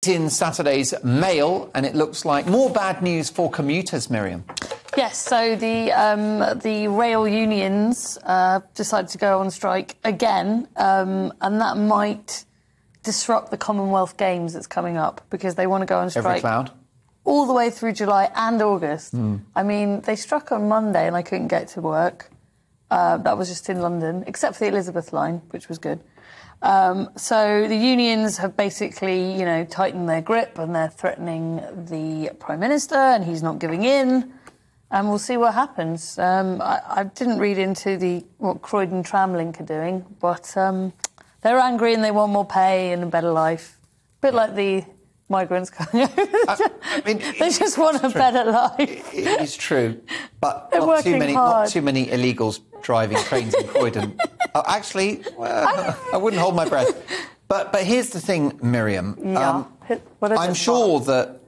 leaked in Saturday's Mail, and it looks like more bad news for commuters, Miriam. Yes, so the rail unions decided to go on strike again, and that might disrupt the Commonwealth Games that's coming up, because they want to go on strike Every cloud? all the way through July and August. I mean, they struck on Monday and I couldn't get to work. That was just in London, except for the Elizabeth line, which was good. So the unions have basically, tightened their grip, and they're threatening the Prime Minister, and he's not giving in. And we'll see what happens. I didn't read into what Croydon Tramlink are doing, but they're angry and they want more pay and a better life. A bit like the migrants coming over. They just want a better life. It is true, but not too many illegals driving trains in Croydon. Actually, I wouldn't hold my breath. But here's the thing, Miriam. Yeah. I'm sure that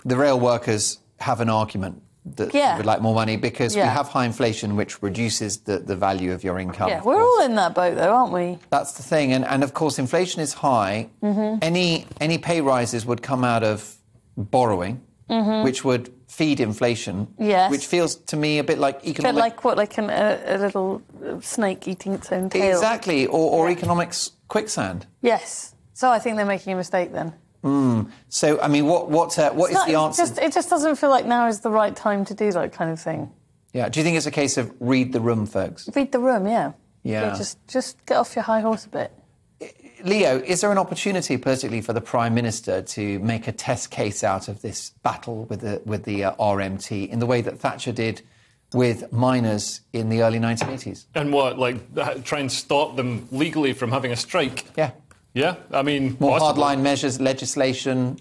the rail workers have an argument that they would like more money, because we have high inflation, which reduces the value of your income. Yeah, we're all in that boat, though, aren't we? That's the thing. And of course, inflation is high. Any pay rises would come out of borrowing, which would feed inflation, which feels to me a bit like economic... A bit like a little snake eating its own tail. Exactly, or economics quicksand. Yes. So I think they're making a mistake then. So, I mean, what is the answer? It just doesn't feel like now is the right time to do that kind of thing. Yeah. Do you think it's a case of read the room, folks? Read the room, yeah. Yeah. Just get off your high horse a bit. Leo, is there an opportunity, particularly for the Prime Minister, to make a test case out of this battle with the RMT in the way that Thatcher did with miners in the early 1980s? And what, try and stop them legally from having a strike? Yeah. Yeah, I mean... More hardline measures, legislation...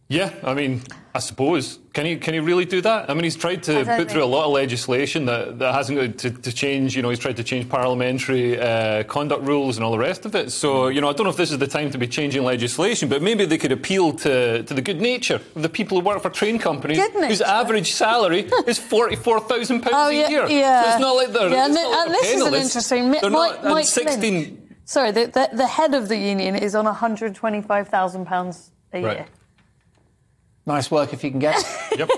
Yeah, I mean, I suppose. Can he really do that? I mean, he's tried to put through a lot of legislation that hasn't got to change. He's tried to change parliamentary conduct rules and all the rest of it. So, I don't know if this is the time to be changing legislation, but maybe they could appeal to the good nature of the people who work for train companies whose average salary is £44,000 a year. Yeah. So it's not like they're and this is an interesting... They're not Mike 16... Sorry, the head of the union is on £125,000 a year. Right. Nice work if you can get it. Yep.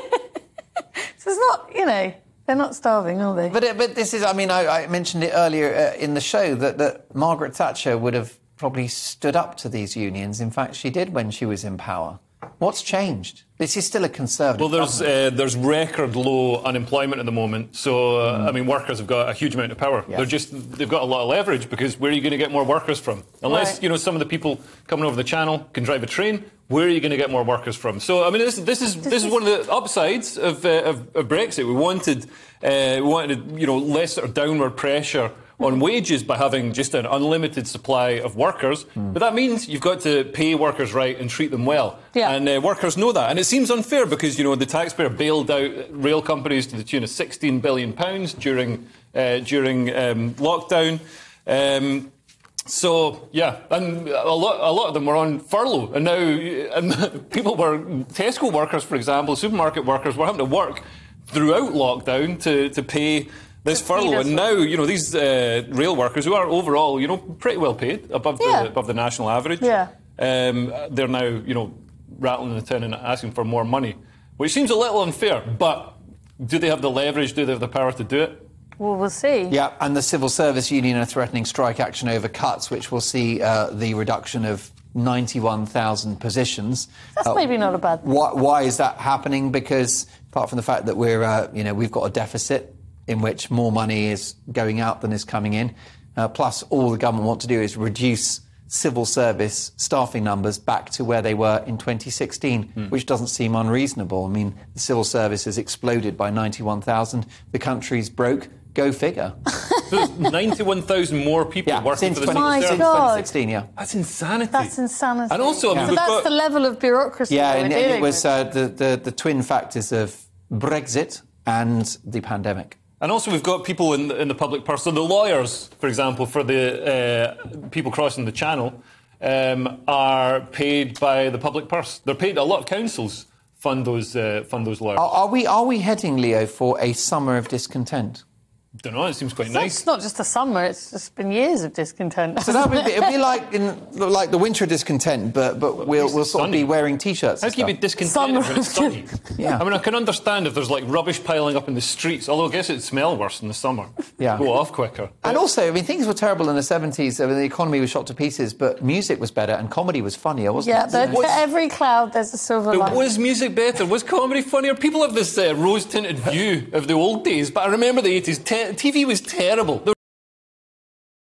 So it's not, they're not starving, are they? But this is, I mentioned it earlier in the show that Margaret Thatcher would have probably stood up to these unions. In fact, she did when she was in power. What's changed? This is still a Conservative government. There's record low unemployment at the moment. So, workers have got a huge amount of power. Yeah. They've got a lot of leverage, because where are you going to get more workers from? Unless, some of the people coming over the channel can drive a train, where are you going to get more workers from? So, this is one of the upsides of Brexit. We wanted less sort of downward pressure on wages by having just an unlimited supply of workers. But that means you've got to pay workers right and treat them well. Yeah. And workers know that. And it seems unfair because, the taxpayer bailed out rail companies to the tune of £16 billion during lockdown. So, yeah, and a lot of them were on furlough. And now Tesco workers, for example, supermarket workers, were having to work throughout lockdown to pay this furlough. And now, these rail workers, who are overall, pretty well paid, above the national average, they're now, rattling the tin and asking for more money, which seems a little unfair. But do they have the leverage? Do they have the power to do it? Well, we'll see. Yeah, and the Civil Service Union are threatening strike action over cuts, which will see the reduction of 91,000 positions. That's maybe not a bad thing. Why is that happening? Because apart from the fact that we've got a deficit in which more money is going out than is coming in, plus all the government want to do is reduce civil service staffing numbers back to where they were in 2016, which doesn't seem unreasonable. The civil service has exploded by 91,000. The country's broke. Go figure. So 91,000 more people working for the civil service. Since 2016, yeah. That's insanity. That's insanity. And also, so that's the level of bureaucracy. Yeah, and it was the twin factors of Brexit and the pandemic. And also we've got people in the public purse. So the lawyers, for example, for the people crossing the channel, are paid by the public purse. They're paid. A lot of councils fund those lawyers. Are we heading, Leo, for a summer of discontent? Don't know, it seems quite nice. It's not just the summer, it's just been years of discontent. So it'd be like the winter discontent, but we'll sort of be wearing T-shirts. How can you be discontented when it's sunny? Yeah. I mean, I can understand if there's like rubbish piling up in the streets, although I guess it'd smell worse in the summer. Yeah. Go off quicker. And also, I mean, things were terrible in the 70s. I mean, the economy was shot to pieces, but music was better and comedy was funnier, wasn't it? Yeah, for every cloud there's a silver lining. Was music better? Was comedy funnier? People have this rose-tinted view of the old days, but I remember the 80s. TV was terrible.